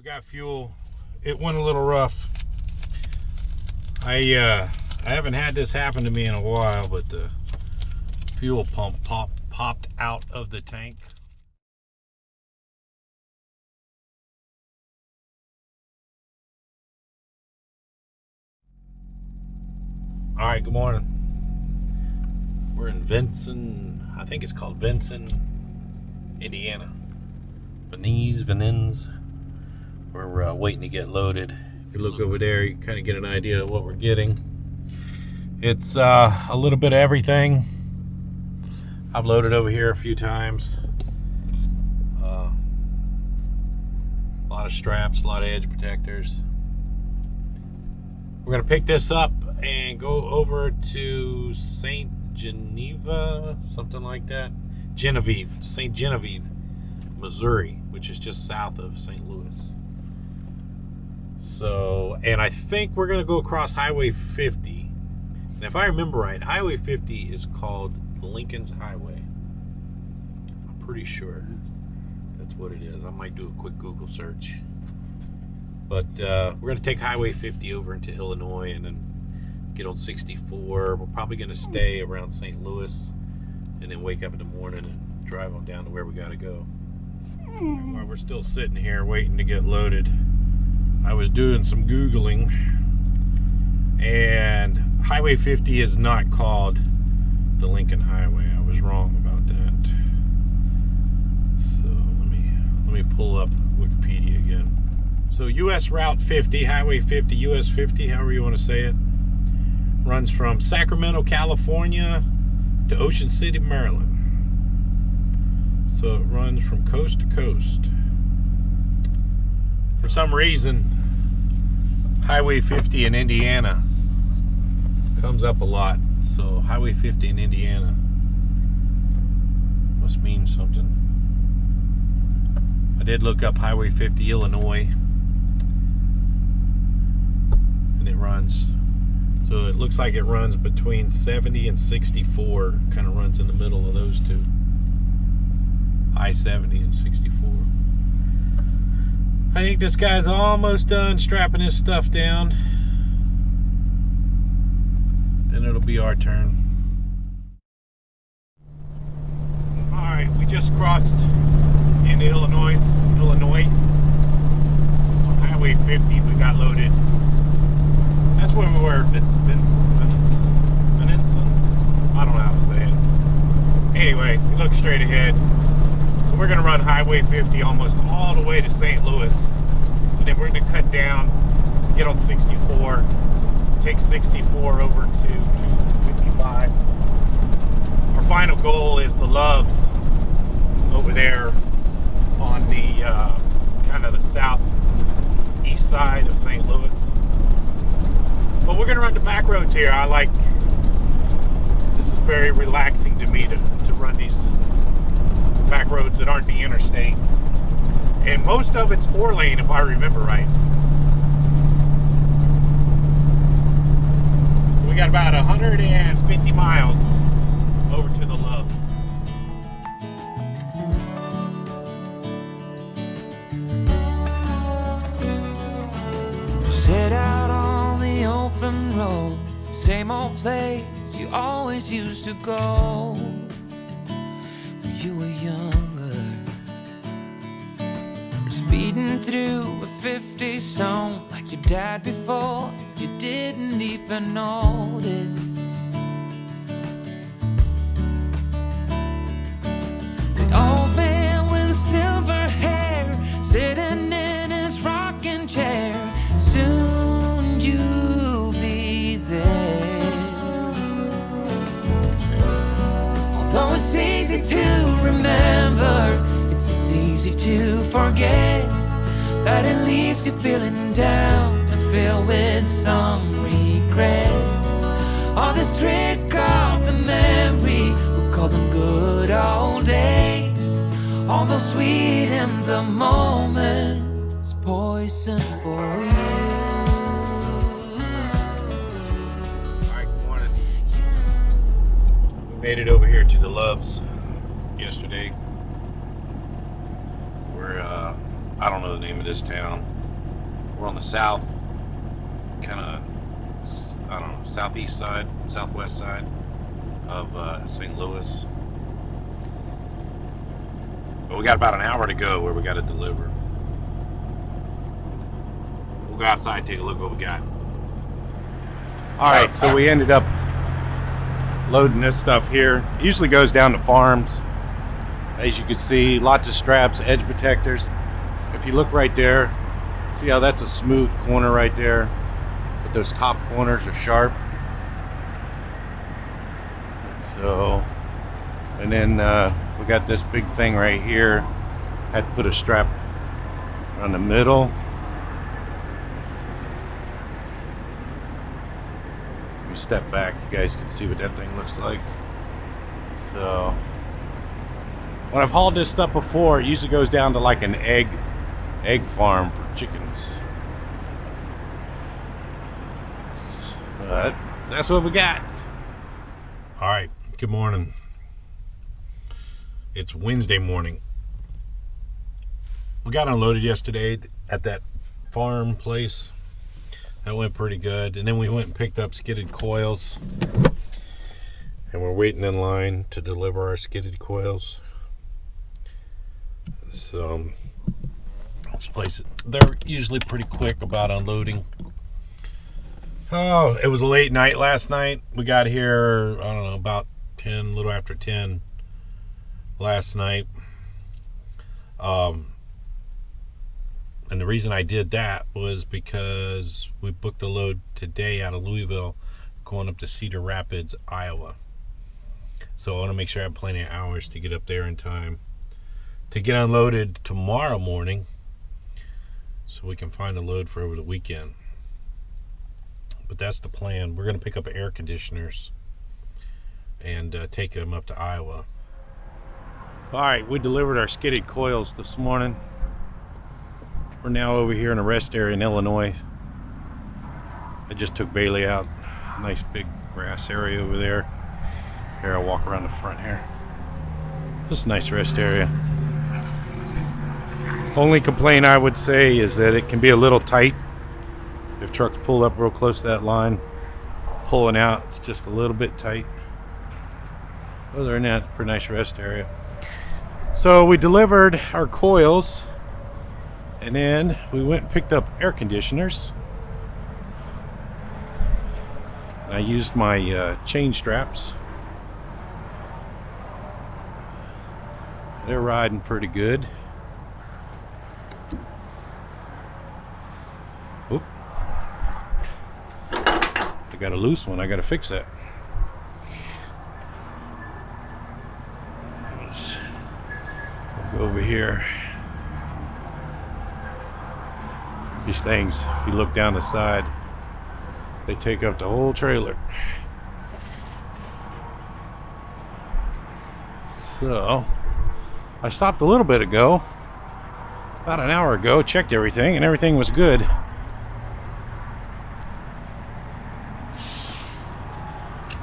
got fuel. It went a little rough. I haven't had this happen to me in a while, but the fuel pump popped out of the tank. All right, good morning. We're in Vincennes, I think it's called Vincennes, Indiana. Vincennes. We're waiting to get loaded. If you look over there, you kind of get an idea of what we're getting. It's a little bit of everything. I've loaded over here a few times. A lot of straps, a lot of edge protectors. We're gonna pick this up and go over to St. something like that. St. Genevieve, Missouri, which is just south of St. Louis. So, and I think we're gonna go across Highway 50. And if I remember right, Highway 50 is called Lincoln's Highway. I'm pretty sure that's what it is. I might do a quick Google search. But we're gonna take Highway 50 over into Illinois and then get on 64. We're probably gonna stay around St. Louis and then wake up in the morning and drive on down to where we gotta go. While we're still sitting here waiting to get loaded, I was doing some Googling, and Highway 50 is not called the Lincoln Highway. I was wrong about that. So let me pull up Wikipedia again. So US Route 50, Highway 50, US 50, however you want to say it, runs from Sacramento, California to Ocean City, Maryland. So it runs from coast to coast. For some reason, Highway 50 in Indiana comes up a lot. So Highway 50 in Indiana must mean something. I did look up Highway 50 Illinois, and it runs. So it looks like it runs between 70 and 64. Kind of runs in the middle of those two. I-70 and 64. I think this guy's almost done strapping his stuff down. Then it'll be our turn. Alright, we just crossed into Illinois. On Highway 50, we got loaded. That's where we were. Vincennes. I don't know how to say it. Anyway, we look straight ahead. So we're going to run Highway 50 almost all the way to St. Louis. And then we're going to cut down, get on 64, take 64 over to 255. Our final goal is the Loves over there on the kind of the southeast side of St. Louis. But we're going to run the back roads here. This is very relaxing to me to run these back roads that aren't the interstate. And most of it's 4-lane if I remember right. So we got about 150 miles over to the Loves. Set out on the open road, same old place you always used to go when you were younger. Speeding through a 50 song like your dad before you didn't even notice. The old man with silver hair sitting in his rocking chair. Soon you'll be there. Although it's easy to remember, it's as easy to forget that it leaves you feeling down and filled with some regrets. All this trick of the memory, we'll call them good old days. Although sweet in the moment, it's poison for you. Made it over here to the Loves yesterday. We're I don't know the name of this town. We're on the south, kind of, I don't know, southeast side, southwest side of St. Louis. But we got about an hour to go where we got to deliver. We'll go outside and take a look what we got. Alright, so we ended up loading this stuff here. It usually goes down to farms. As you can see, lots of straps, edge protectors. If you look right there, see how that's a smooth corner right there? But those top corners are sharp. So, and then we got this big thing right here. Had to put a strap around the middle. Let me step back, you guys can see what that thing looks like. So, when I've hauled this stuff before, it usually goes down to like an egg farm for chickens. But that's what we got. All right, good morning. It's Wednesday morning. We got unloaded yesterday at that farm place. That went pretty good. And then we went and picked up skidded coils. And we're waiting in line to deliver our skidded coils. So this place, they're usually pretty quick about unloading. Oh, it was a late night last night. We got here, I don't know, about 10, a little after 10 last night. And the reason I did that was because we booked a load today out of Louisville going up to Cedar Rapids, Iowa. So I want to make sure I have plenty of hours to get up there in time to get unloaded tomorrow morning so we can find a load for over the weekend. But that's the plan. We're going to pick up air conditioners and take them up to Iowa. All right, we delivered our skidded coils this morning. We're now over here in a rest area in Illinois. I just took Bailey out. Nice big grass area over there. Here, I'll walk around the front here. This is a nice rest area. Only complaint I would say is that it can be a little tight if trucks pull up real close to that line. Pulling out, it's just a little bit tight. Other than that, it's a pretty nice rest area. So we delivered our coils, and then we went and picked up air conditioners. I used my chain straps. They're riding pretty good. Oop. I got a loose one. I got to fix that. I'll go over here. These things, if you look down the side, they take up the whole trailer. So, I stopped a little bit ago, about an hour ago, checked everything, and everything was good.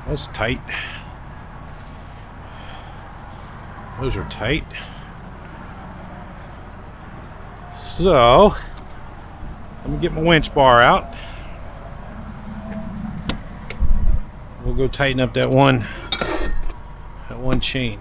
That's tight. Those are tight. So, let me get my winch bar out. We'll go tighten up that one chain.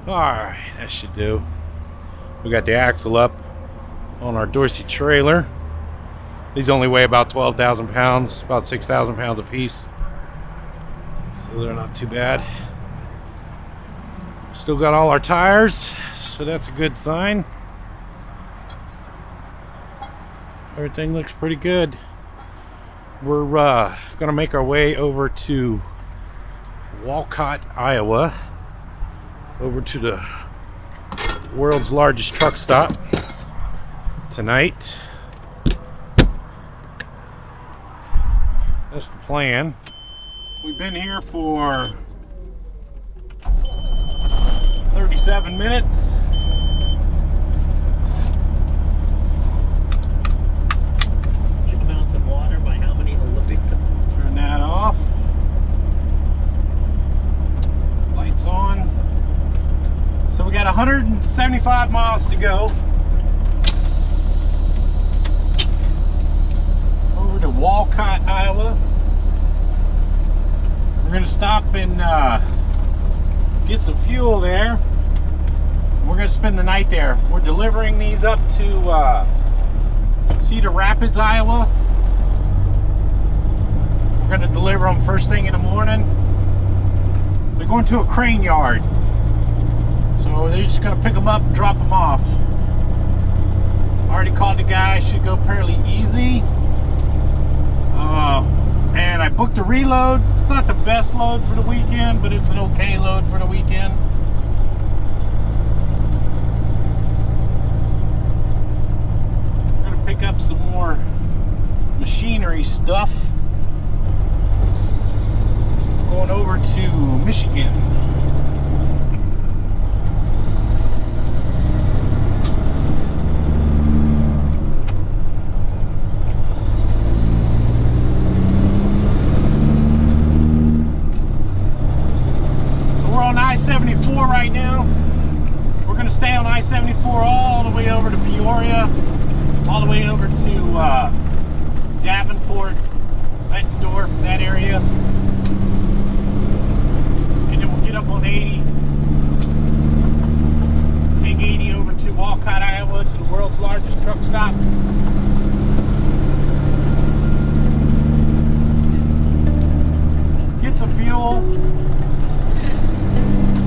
Alright, that should do. We got the axle up on our Dorsey trailer. These only weigh about 12,000 pounds, about 6,000 pounds a piece. So they're not too bad. Still got all our tires, so that's a good sign. Everything looks pretty good. We're gonna make our way over to Walcott, Iowa, over to the world's largest truck stop tonight. That's the plan. We've been here for 37 minutes. Amounts of water by how many Olympics? Turn that off. Lights on. So we got 175 miles to go. Over to Walcott, Iowa. We're gonna stop and get some fuel there. We're gonna spend the night there. We're delivering these up to Cedar Rapids, Iowa. We're gonna deliver them first thing in the morning. They're going to a crane yard. So they're just gonna pick them up and drop them off. Already called the guy, should go fairly easy. And I booked a reload. It's not the best load for the weekend, but it's an okay load for the weekend. I'm gonna pick up some more machinery stuff. Going over to Michigan. I-74 right now. We're going to stay on I-74 all the way over to Peoria, all the way over to Davenport, Bettendorf, that area. And then we'll get up on 80. Take 80 over to Walcott, Iowa, to the world's largest truck stop. Get some fuel.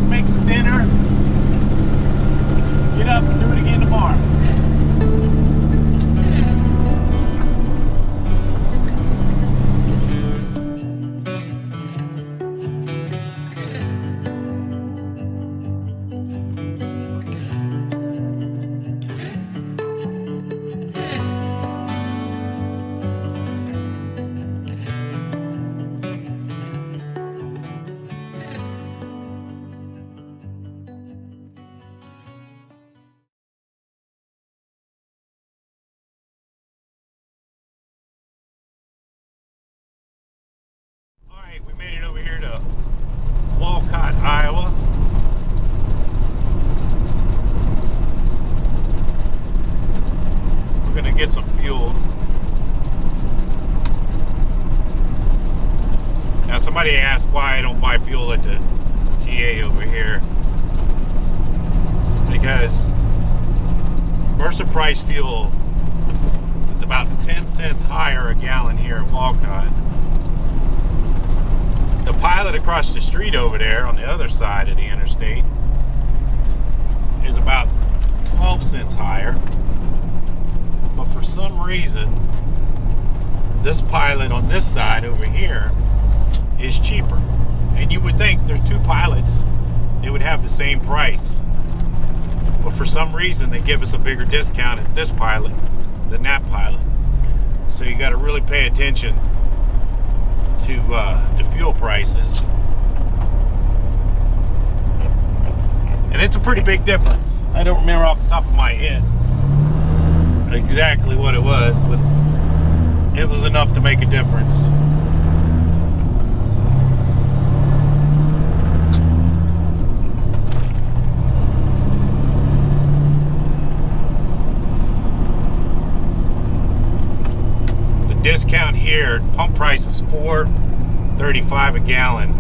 Make some dinner, get up and do it again tomorrow. We made it over here to Walcott, Iowa. We're gonna get some fuel. Now somebody asked why I don't buy fuel at the TA over here. Because Mercer price fuel is about 10 cents higher a gallon here at Walcott. The Pilot across the street over there on the other side of the interstate is about 12 cents higher. But for some reason, this Pilot on this side over here is cheaper. And you would think there's two Pilots, they would have the same price. But for some reason, they give us a bigger discount at this Pilot than that Pilot. So you got to really pay attention to fuel prices, and it's a pretty big difference. I don't remember off the top of my head exactly what it was, but it was enough to make a difference. The discount here, pump price is $4.35 a gallon,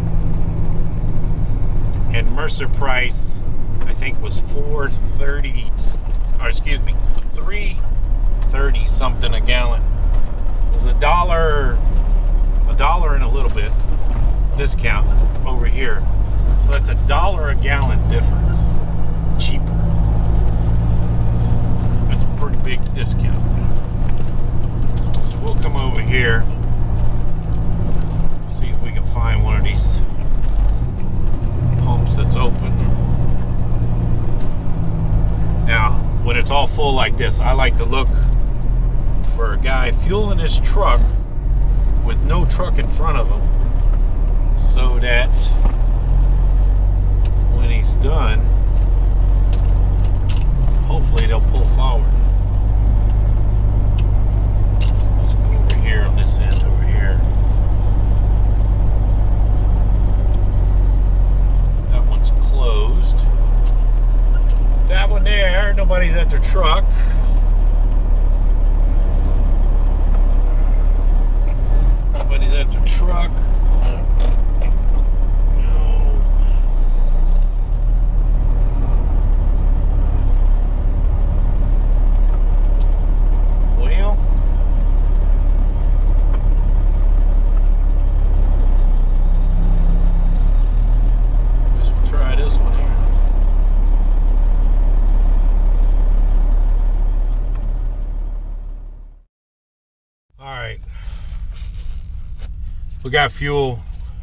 and Mercer price I think was $3.30 something a gallon. It was a dollar and a little bit discount over here, so that's $1 a gallon difference cheaper. That's a pretty big discount. So we'll come over here, see if we can find one of these pumps that's open. Now, when it's all full like this, I like to look for a guy fueling his truck with no truck in front of him so that when he's done, hopefully they'll pull forward. Let's go over here on this end over here. That one's closed. That one there, nobody's at their truck. Nobody's at their truck. No. Well, guess we'll try this one here. All right. We got fuel.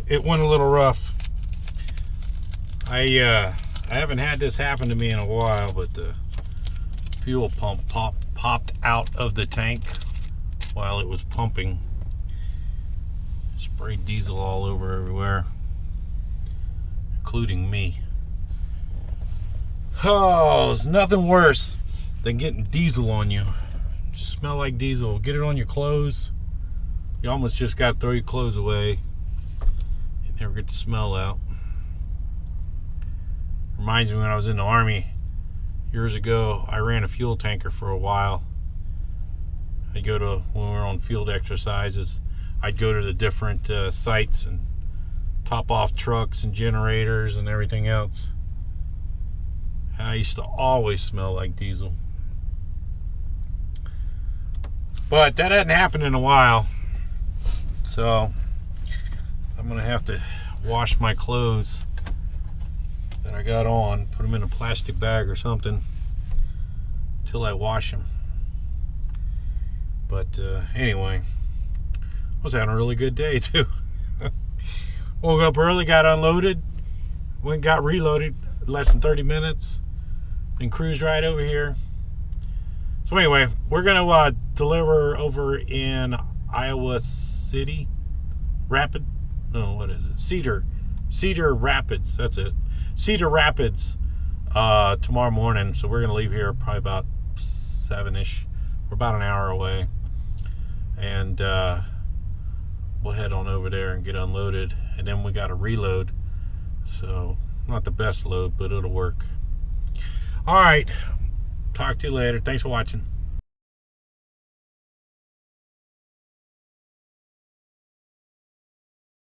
It went a little rough. I haven't had this happen to me in a while, but the fuel pump popped out of the tank while it was pumping. Sprayed diesel all over everywhere, including me. Oh, it's nothing worse than getting diesel on you. Just smell like diesel. Get it on your clothes. You almost just got to throw your clothes away. You never get the smell out. Reminds me when I was in the Army years ago, I ran a fuel tanker for a while. I'd go to, when we were on field exercises, I'd go to the different sites and top off trucks and generators and everything else. And I used to always smell like diesel. But that hadn't happened in a while. So I'm gonna have to wash my clothes that I got on, put them in a plastic bag or something till I wash them. But anyway, I was having a really good day too. Woke up early, got unloaded, went and got reloaded less than 30 minutes, and cruised right over here. So anyway, we're gonna deliver over in Iowa City, Cedar Rapids, that's it. Cedar Rapids tomorrow morning. So we're gonna leave here probably about 7-ish. We're about an hour away. And we'll head on over there and get unloaded. And then we got to reload. So not the best load, but it'll work. All right. Talk to you later. Thanks for watching.